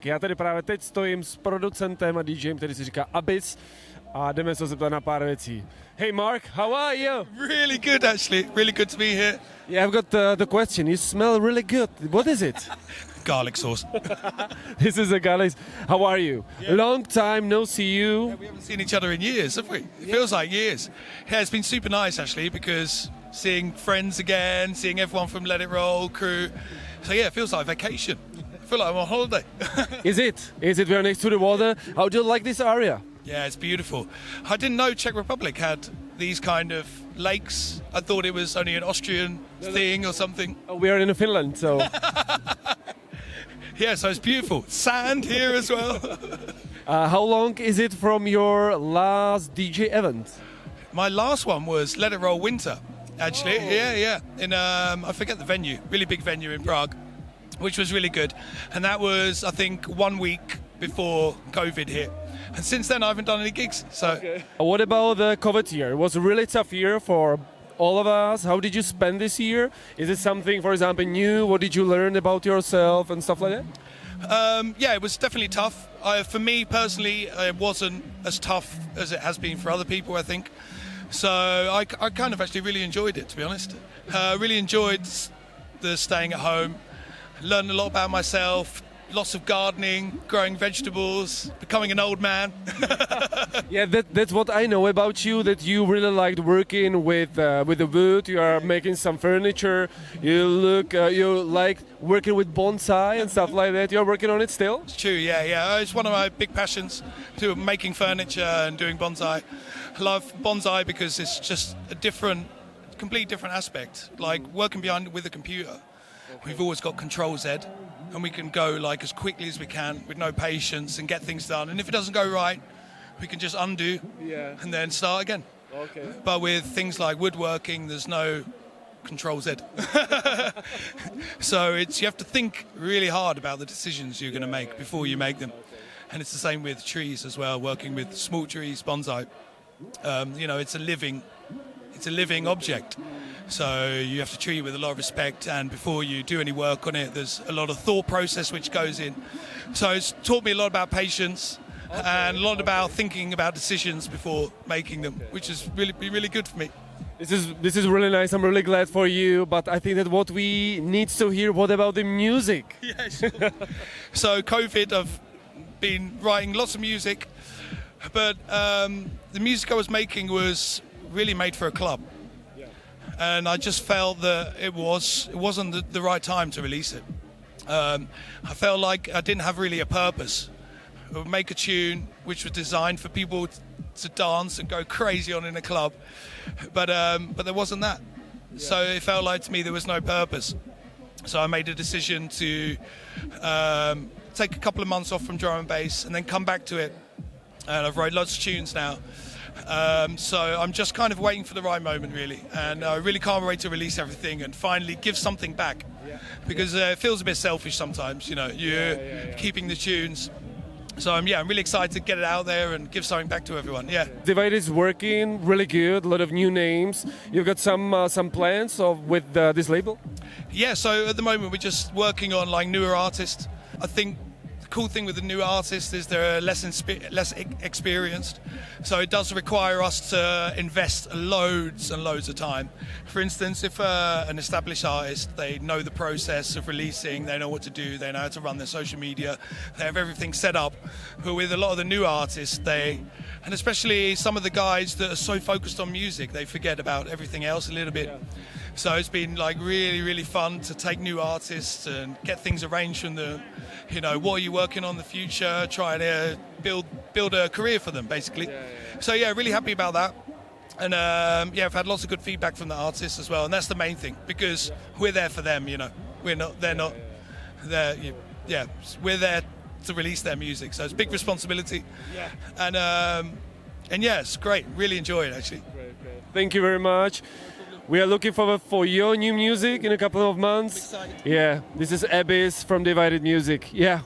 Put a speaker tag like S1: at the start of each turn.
S1: Tak já tady právě teď stojím s producentem a DJem, který si říká ABIS, a jdeme se zeptat na pár věcí. Hey Mark, how are you?
S2: Really good, actually. Really good to be here.
S1: Yeah, I've got the question. You smell really good. What is it?
S2: Garlic sauce.
S1: This is a garlic. How are you?
S2: Yeah.
S1: Long time no see you.
S2: Yeah, we haven't seen each other in years, have we? It feels like years. Yeah, it's been super nice, actually, because seeing friends again, seeing everyone from Let It Roll crew. So yeah, it feels like vacation. I feel like I'm on holiday.
S1: Is it? Is it? We're next to the water. How do you like this area?
S2: Yeah, it's beautiful. I didn't know Czech Republic had these kind of lakes. I thought it was only an Austrian thing or something.
S1: Oh, we are in Finland, so...
S2: Yeah, so it's beautiful. Sand here as well.
S1: How long is it from your last DJ event?
S2: My last one was Let It Roll Winter, actually.
S1: Oh.
S2: Yeah. In I forget the venue, really big venue in Prague, which was really good. And that was, I think, 1 week before COVID hit. And since then, I haven't done any gigs. So,
S1: What about the COVID year? It was a really tough year for all of us. How did you spend this year? Is it something, for example, new? What did you learn about yourself and stuff like that?
S2: Yeah, it was definitely tough. For me personally, it wasn't as tough as it has been for other people, I think. So I kind of actually really enjoyed it, to be honest. Really enjoyed the staying at home. Learned a lot about myself. Lots of gardening, growing vegetables, becoming an old man.
S1: Yeah, that's what I know about you, that you really liked working with the wood. You are making some furniture. You like working with bonsai and stuff like that. You're working on it still?
S2: It's true, yeah. It's one of my big passions, to making furniture and doing bonsai. I love bonsai because it's just a complete different aspect. Like working with a computer, we've always got Control Z. And we can go like as quickly as we can with no patience and get things done. And if it doesn't go right, we can just undo and then start again.
S1: Okay.
S2: But with things like woodworking, there's no Control Z. So you have to think really hard about the decisions you're going to make before you make them. And it's the same with trees as well, working with small trees, bonsai. It's a living object. So you have to treat it with a lot of respect, and before you do any work on it, there's a lot of thought process which goes in. So it's taught me a lot about patience and a lot about thinking about decisions before making them, which has been really good for me.
S1: This is really nice. I'm really glad for you, but I think that what we need to hear, what about the music?
S2: Yeah, sure. So COVID, I've been writing lots of music, but the music I was making was really made for a club. And I just felt that it wasn't the right time to release it. I felt like I didn't have really a purpose. I would make a tune which was designed for people to dance and go crazy on in a club, but there wasn't that. Yeah. So it felt like to me there was no purpose. So I made a decision to take a couple of months off from drum and bass and then come back to it. And I've wrote lots of tunes now. So I'm just kind of waiting for the right moment, really, and I really can't wait to release everything and finally give something back, because it feels a bit selfish sometimes, you're keeping the tunes. So I'm really excited to get it out there and give something back to everyone. Yeah.
S1: Divide is working really good. A lot of new names. You've got some plans with this label?
S2: Yeah. So at the moment we're just working on like newer artists. I think the cool thing with the new artists is they're less experienced, so it does require us to invest loads and loads of time. For instance, if an established artist, they know the process of releasing, they know what to do, they know how to run their social media, they have everything set up. But with a lot of the new artists, and especially some of the guys that are so focused on music, they forget about everything else a little bit. So it's been like really, really fun to take new artists and get things arranged from them. What are you working on in the future? Try to build a career for them, basically. So really happy about that. And I've had lots of good feedback from the artists as well, and that's the main thing, because we're there for them. They're not. We're there to release their music, so it's a big responsibility. And it's great. Really enjoy it, actually.
S1: Great. Thank you very much. We are looking forward for your new music in a couple of months.
S2: I'm excited.
S1: Yeah, this is ABIS from Divided Music. Yeah.